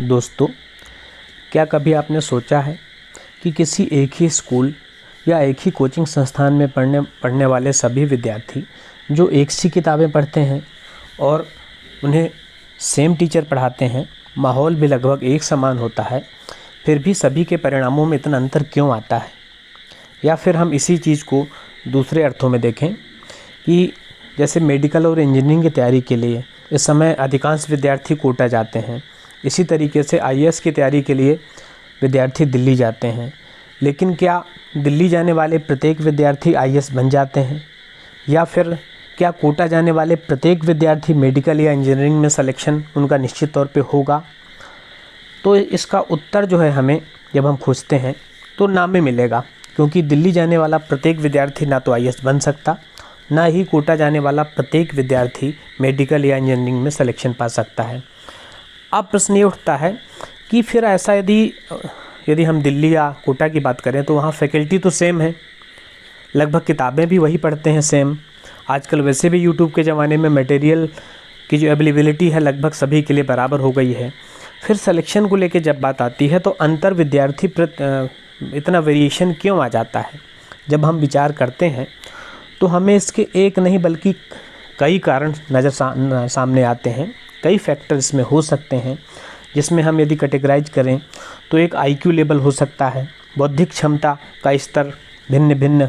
दोस्तों, क्या कभी आपने सोचा है कि किसी एक ही स्कूल या एक ही कोचिंग संस्थान में पढ़ने वाले सभी विद्यार्थी जो एक सी किताबें पढ़ते हैं और उन्हें सेम टीचर पढ़ाते हैं, माहौल भी लगभग एक समान होता है, फिर भी सभी के परिणामों में इतना अंतर क्यों आता है? या फिर हम इसी चीज़ को दूसरे अर्थों में देखें कि जैसे मेडिकल और इंजीनियरिंग की तैयारी के लिए इस समय अधिकांश विद्यार्थी कोटा जाते हैं, इसी तरीके से आईएएस की तैयारी के लिए विद्यार्थी दिल्ली जाते हैं। लेकिन क्या दिल्ली जाने वाले प्रत्येक विद्यार्थी आईएएस बन जाते हैं? या फिर क्या कोटा जाने वाले प्रत्येक विद्यार्थी मेडिकल या इंजीनियरिंग में सिलेक्शन उनका निश्चित तौर पे होगा? तो इसका उत्तर जो है हमें जब हम खोजते हैं तो ना में मिलेगा, क्योंकि दिल्ली जाने वाला प्रत्येक विद्यार्थी ना तो आईएएस बन सकता, ना ही कोटा जाने वाला प्रत्येक विद्यार्थी मेडिकल या इंजीनियरिंग में सिलेक्शन पा सकता है। अब प्रश्न ये उठता है कि फिर ऐसा यदि हम दिल्ली या कोटा की बात करें तो वहाँ फैकल्टी तो सेम है, लगभग किताबें भी वही पढ़ते हैं सेम। आजकल वैसे भी यूट्यूब के ज़माने में मटेरियल की जो अवेलेबिलिटी है लगभग सभी के लिए बराबर हो गई है। फिर सिलेक्शन को लेके जब बात आती है तो अंतर विद्यार्थी इतना वेरिएशन क्यों आ जाता है? जब हम विचार करते हैं तो हमें इसके एक नहीं बल्कि कई कारण सामने आते हैं। कई फैक्टर इसमें हो सकते हैं, जिसमें हम यदि कैटेगराइज करें तो एक आईक्यू लेवल हो सकता है, बौद्धिक क्षमता का स्तर भिन्न भिन्न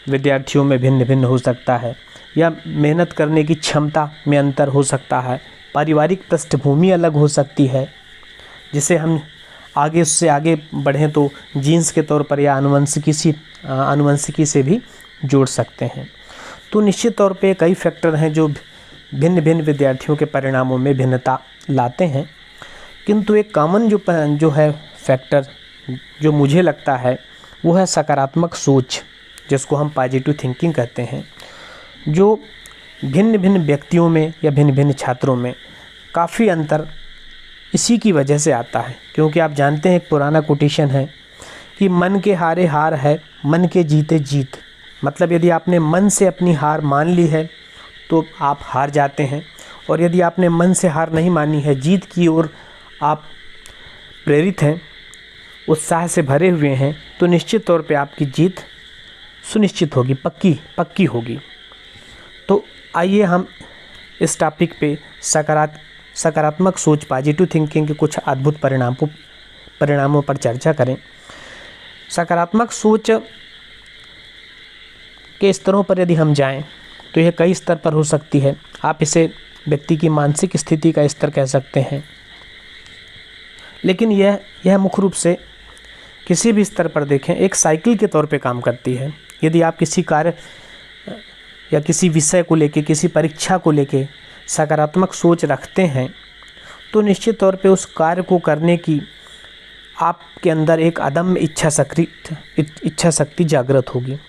विद्यार्थियों में भिन्न भिन्न हो सकता है, या मेहनत करने की क्षमता में अंतर हो सकता है, पारिवारिक पृष्ठभूमि अलग हो सकती है, जिसे हम उससे आगे बढ़ें तो जीन्स के तौर पर या आनुवंशिकी से भी जोड़ सकते हैं। तो निश्चित तौर पे कई फैक्टर हैं जो भिन्न भिन्न विद्यार्थियों के परिणामों में भिन्नता लाते हैं, किंतु एक कॉमन जो है फैक्टर जो मुझे लगता है वो है सकारात्मक सोच, जिसको हम पॉजिटिव थिंकिंग कहते हैं, जो भिन्न भिन्न व्यक्तियों में या भिन्न भिन्न छात्रों में काफ़ी अंतर इसी की वजह से आता है। क्योंकि आप जानते हैं एक पुराना कोटेशन है कि मन के हारे हार है, मन के जीते जीत। मतलब यदि आपने मन से अपनी हार मान ली है तो आप हार जाते हैं, और यदि आपने मन से हार नहीं मानी है, जीत की ओर आप प्रेरित हैं, उत्साह से भरे हुए हैं, तो निश्चित तौर पे आपकी जीत सुनिश्चित होगी, पक्की होगी। तो आइए हम इस टॉपिक पे सकारात्मक सोच, पॉजिटिव थिंकिंग के कुछ अद्भुत परिणामों पर चर्चा करें। सकारात्मक सोच के स्तरों पर यदि हम जाएं तो यह कई स्तर पर हो सकती है। आप इसे व्यक्ति की मानसिक स्थिति का स्तर कह सकते हैं, लेकिन यह मुख्य रूप से किसी भी स्तर पर देखें एक साइकिल के तौर पे काम करती है। यदि आप किसी कार्य या किसी विषय को लेके, किसी परीक्षा को लेके सकारात्मक सोच रखते हैं तो निश्चित तौर पे उस कार्य को करने की आपके अंदर एक अदम्य इच्छा शक्ति जागृत होगी,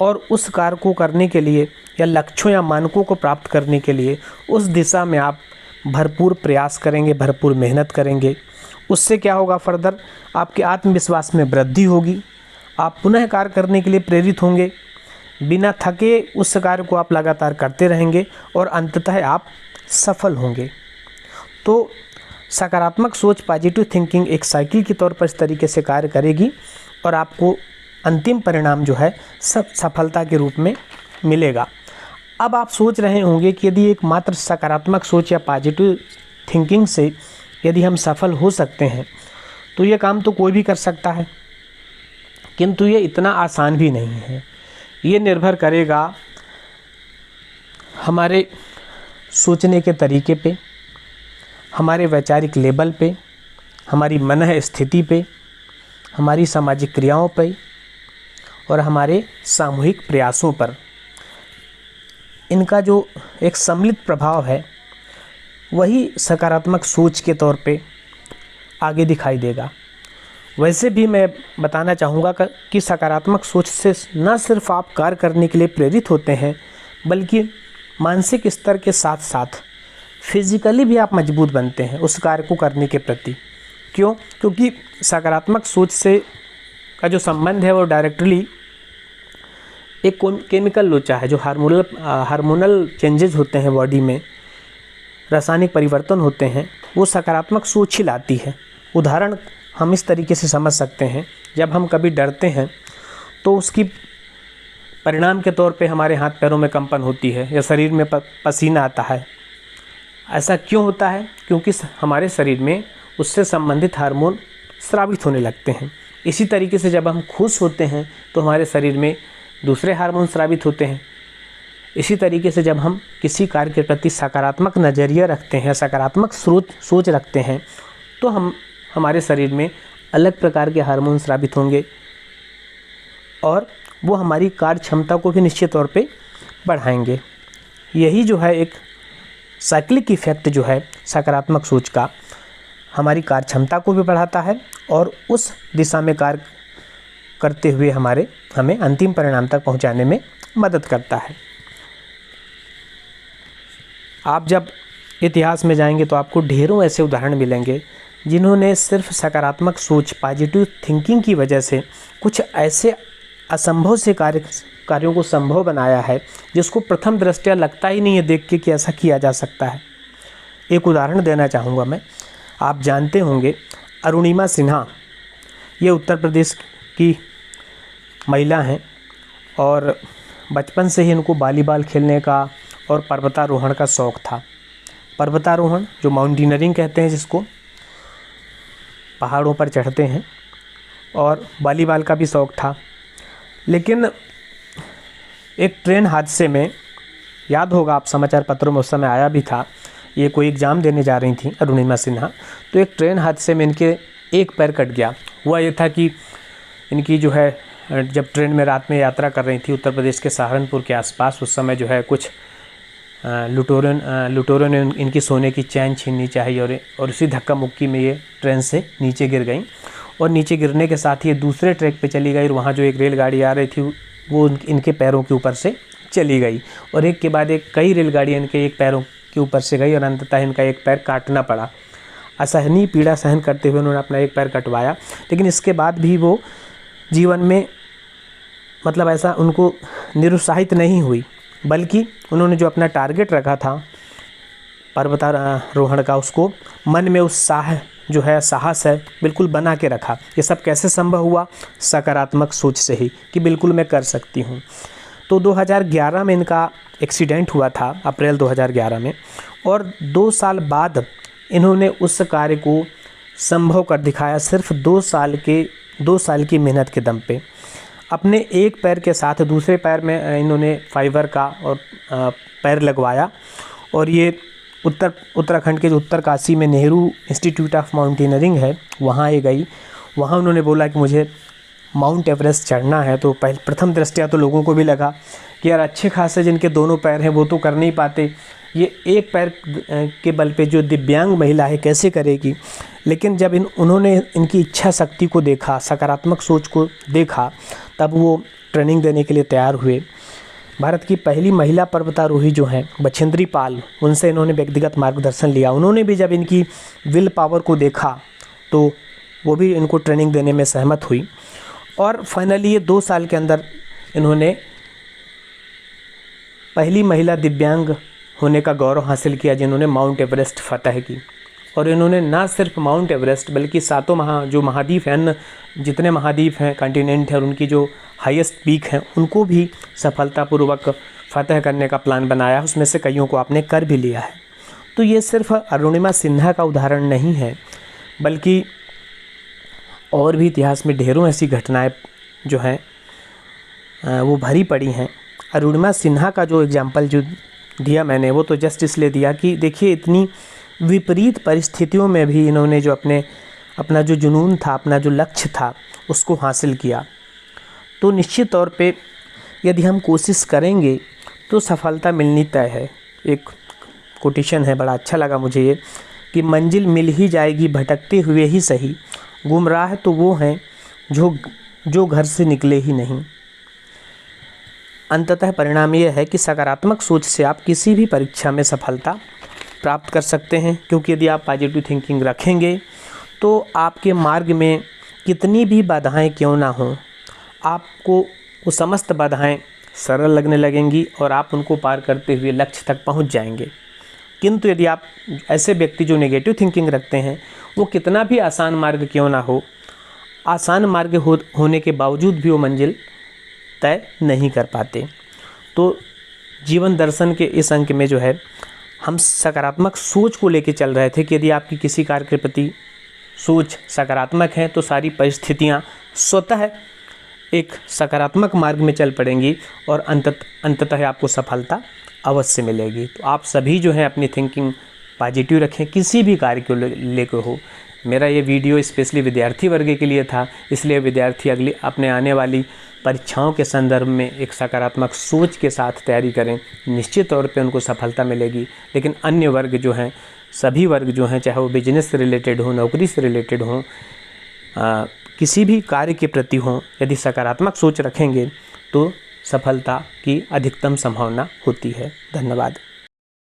और उस कार्य को करने के लिए या लक्ष्यों या मानकों को प्राप्त करने के लिए उस दिशा में आप भरपूर प्रयास करेंगे, भरपूर मेहनत करेंगे। उससे क्या होगा? फर्दर आपके आत्मविश्वास में वृद्धि होगी, आप पुनः कार्य करने के लिए प्रेरित होंगे, बिना थके उस कार्य को आप लगातार करते रहेंगे और अंततः आप सफल होंगे। तो सकारात्मक सोच, पॉजिटिव थिंकिंग एक साइकिल के तौर पर इस तरीके से कार्य करेगी और आपको अंतिम परिणाम जो है सब सफलता के रूप में मिलेगा। अब आप सोच रहे होंगे कि यदि एक मात्र सकारात्मक सोच या पॉजिटिव थिंकिंग से यदि हम सफल हो सकते हैं तो ये काम तो कोई भी कर सकता है, किंतु ये इतना आसान भी नहीं है। ये निर्भर करेगा हमारे सोचने के तरीके पे, हमारे वैचारिक लेवल पे, हमारी मन स्थिति पे, हमारी सामाजिक क्रियाओं पे और हमारे सामूहिक प्रयासों पर। इनका जो एक सम्मिलित प्रभाव है वही सकारात्मक सोच के तौर पे आगे दिखाई देगा। वैसे भी मैं बताना चाहूँगा कि सकारात्मक सोच से न सिर्फ आप कार्य करने के लिए प्रेरित होते हैं, बल्कि मानसिक स्तर के साथ साथ फिजिकली भी आप मजबूत बनते हैं उस कार्य को करने के प्रति। क्यों? क्योंकि सकारात्मक सोच से का जो संबंध है वो डायरेक्टली एक केमिकल लोचा है, जो हार्मोनल चेंजेस होते हैं बॉडी में, रासायनिक परिवर्तन होते हैं, वो सकारात्मक सोच ही लाती है। उदाहरण हम इस तरीके से समझ सकते हैं, जब हम कभी डरते हैं तो उसकी परिणाम के तौर पे हमारे हाथ पैरों में कंपन होती है या शरीर में पसीना आता है। ऐसा क्यों होता है? क्योंकि हमारे शरीर में उससे संबंधित हार्मोन स्रावित होने लगते हैं। इसी तरीके से जब हम खुश होते हैं तो हमारे शरीर में दूसरे हार्मोन स्रावित होते हैं। इसी तरीके से जब हम किसी कार्य के प्रति सकारात्मक नज़रिया रखते हैं, सकारात्मक सोच रखते हैं, तो हमारे शरीर में अलग प्रकार के हार्मोन स्रावित होंगे और वो हमारी कार्य क्षमता को भी निश्चित तौर पे बढ़ाएंगे। यही जो है एक साइक्लिक इफ़ेक्ट जो है सकारात्मक सोच का, हमारी कार्य क्षमता को भी बढ़ाता है और उस दिशा में कार्य करते हुए हमें अंतिम परिणाम तक पहुंचाने में मदद करता है। आप जब इतिहास में जाएंगे तो आपको ढेरों ऐसे उदाहरण मिलेंगे जिन्होंने सिर्फ सकारात्मक सोच, पॉजिटिव थिंकिंग की वजह से कुछ ऐसे असंभव से कार्यों को संभव बनाया है जिसको प्रथम दृष्टया लगता ही नहीं है देख के कि ऐसा किया जा सकता है। एक उदाहरण देना चाहूँगा मैं। आप जानते होंगे अरुणिमा सिन्हा, ये उत्तर प्रदेश की महिला हैं और बचपन से ही इनको वॉलीबॉल खेलने का और पर्वतारोहण का शौक़ था। पर्वतारोहण जो माउंटेनियरिंग कहते हैं, जिसको पहाड़ों पर चढ़ते हैं, और वॉलीबॉल का भी शौक़ था। लेकिन एक ट्रेन हादसे में, याद होगा आप समाचार पत्रों में उस समय आया भी था, ये कोई एग्ज़ाम देने जा रही थी अरुणिमा सिन्हा, तो एक ट्रेन हादसे में इनके एक पैर कट गया। हुआ ये था कि इनकी जो है जब ट्रेन में रात में यात्रा कर रही थी उत्तर प्रदेश के सहारनपुर के आसपास, उस समय जो है कुछ लुटेरों ने इनकी सोने की चैन छीननी चाहिए और उसी धक्का मुक्की में ये ट्रेन से नीचे गिर गई और नीचे गिरने के साथ ही ये दूसरे ट्रैक पे चली गई और वहाँ जो एक रेलगाड़ी आ रही थी वो इनके पैरों के ऊपर से चली गई और एक के बाद एक कई रेलगाड़ियाँ इनके एक पैरों के ऊपर से गई और अंततः इनका एक पैर काटना पड़ा। असहनीय पीड़ा सहन करते हुए उन्होंने अपना एक पैर कटवाया, लेकिन इसके बाद भी वो जीवन में मतलब ऐसा उनको निरुत्साहित नहीं हुई, बल्कि उन्होंने जो अपना टारगेट रखा था पर्वतारोहण का, उसको मन में उत्साह जो है, साहस है, बिल्कुल बना के रखा। ये सब कैसे संभव हुआ? सकारात्मक सोच से ही, कि बिल्कुल मैं कर सकती हूँ। तो 2011 में इनका एक्सीडेंट हुआ था, अप्रैल 2011 में, और 2 साल बाद इन्होंने उस कार्य को संभव कर दिखाया, सिर्फ 2 साल की मेहनत के दम पे। अपने एक पैर के साथ दूसरे पैर में इन्होंने फाइबर का और पैर लगवाया और ये उत्तराखंड के जो उत्तरकाशी में नेहरू इंस्टीट्यूट ऑफ माउंटेनियरिंग है, वहाँ ये गई। वहाँ उन्होंने बोला कि मुझे माउंट एवरेस्ट चढ़ना है। तो प्रथम दृष्टया तो लोगों को भी लगा कि यार अच्छे खासे जिनके दोनों पैर हैं वो तो कर नहीं पाते, ये एक पैर के बल पे जो दिव्यांग महिला है कैसे करेगी। लेकिन जब उन्होंने इनकी इच्छा शक्ति को देखा, सकारात्मक सोच को देखा, तब वो ट्रेनिंग देने के लिए तैयार हुए। भारत की पहली महिला पर्वतारोही जो हैं बछेंद्री पाल, उनसे इन्होंने व्यक्तिगत मार्गदर्शन लिया। उन्होंने भी जब इनकी विल पावर को देखा तो वो भी इनको ट्रेनिंग देने में सहमत हुई और फाइनली ये 2 साल के अंदर इन्होंने पहली महिला दिव्यांग होने का गौरव हासिल किया जिन्होंने माउंट एवरेस्ट फतह की। और इन्होंने ना सिर्फ माउंट एवरेस्ट बल्कि सातों जो महाद्वीप हैं, जितने महाद्वीप हैं, कॉन्टिनेंट हैं, और उनकी जो हाईएस्ट पीक हैं उनको भी सफलतापूर्वक फतह करने का प्लान बनाया। उसमें से कईयों को आपने कर भी लिया है। तो ये सिर्फ अरुणिमा सिन्हा का उदाहरण नहीं है, बल्कि और भी इतिहास में ढेरों ऐसी घटनाएं जो हैं वो भरी पड़ी हैं। अरुणिमा सिन्हा का जो एग्जाम्पल जो दिया मैंने, वो तो जस्ट इसलिए दिया कि देखिए इतनी विपरीत परिस्थितियों में भी इन्होंने जो अपना जो जुनून था, अपना जो लक्ष्य था, उसको हासिल किया। तो निश्चित तौर पे यदि हम कोशिश करेंगे तो सफलता मिलनी तय है। एक कोटेशन है, बड़ा अच्छा लगा मुझे ये, कि मंजिल मिल ही जाएगी भटकते हुए ही सही, गुमराह तो वो हैं जो घर से निकले ही नहीं। अंततः परिणाम यह है कि सकारात्मक सोच से आप किसी भी परीक्षा में सफलता प्राप्त कर सकते हैं, क्योंकि यदि आप पॉजिटिव थिंकिंग रखेंगे तो आपके मार्ग में कितनी भी बाधाएं क्यों ना हों, आपको वो समस्त बाधाएं सरल लगने लगेंगी और आप उनको पार करते हुए लक्ष्य तक पहुंच जाएंगे। किंतु यदि आप ऐसे व्यक्ति जो नेगेटिव थिंकिंग रखते हैं, वो कितना भी आसान मार्ग क्यों ना हो, आसान मार्ग होने के बावजूद भी वो मंजिल तय नहीं कर पाते। तो जीवन दर्शन के इस अंक में जो है हम सकारात्मक सोच को लेकर चल रहे थे कि यदि आपकी किसी कार्य के प्रति सोच सकारात्मक है तो सारी परिस्थितियाँ स्वतः एक सकारात्मक मार्ग में चल पड़ेंगी और अंततः आपको सफलता अवश्य मिलेगी। तो आप सभी जो है अपनी थिंकिंग पॉजिटिव रखें, किसी भी कार्य को लेकर हो। मेरा ये वीडियो स्पेशली विद्यार्थी वर्ग के लिए था, इसलिए विद्यार्थी अपने आने वाली परीक्षाओं के संदर्भ में एक सकारात्मक सोच के साथ तैयारी करें, निश्चित तौर पे उनको सफलता मिलेगी। लेकिन अन्य वर्ग जो हैं, सभी वर्ग जो हैं, चाहे वो बिजनेस से रिलेटेड हो, नौकरी से रिलेटेड हो, किसी भी कार्य के प्रति हो, यदि सकारात्मक सोच रखेंगे तो सफलता की अधिकतम संभावना होती है। धन्यवाद।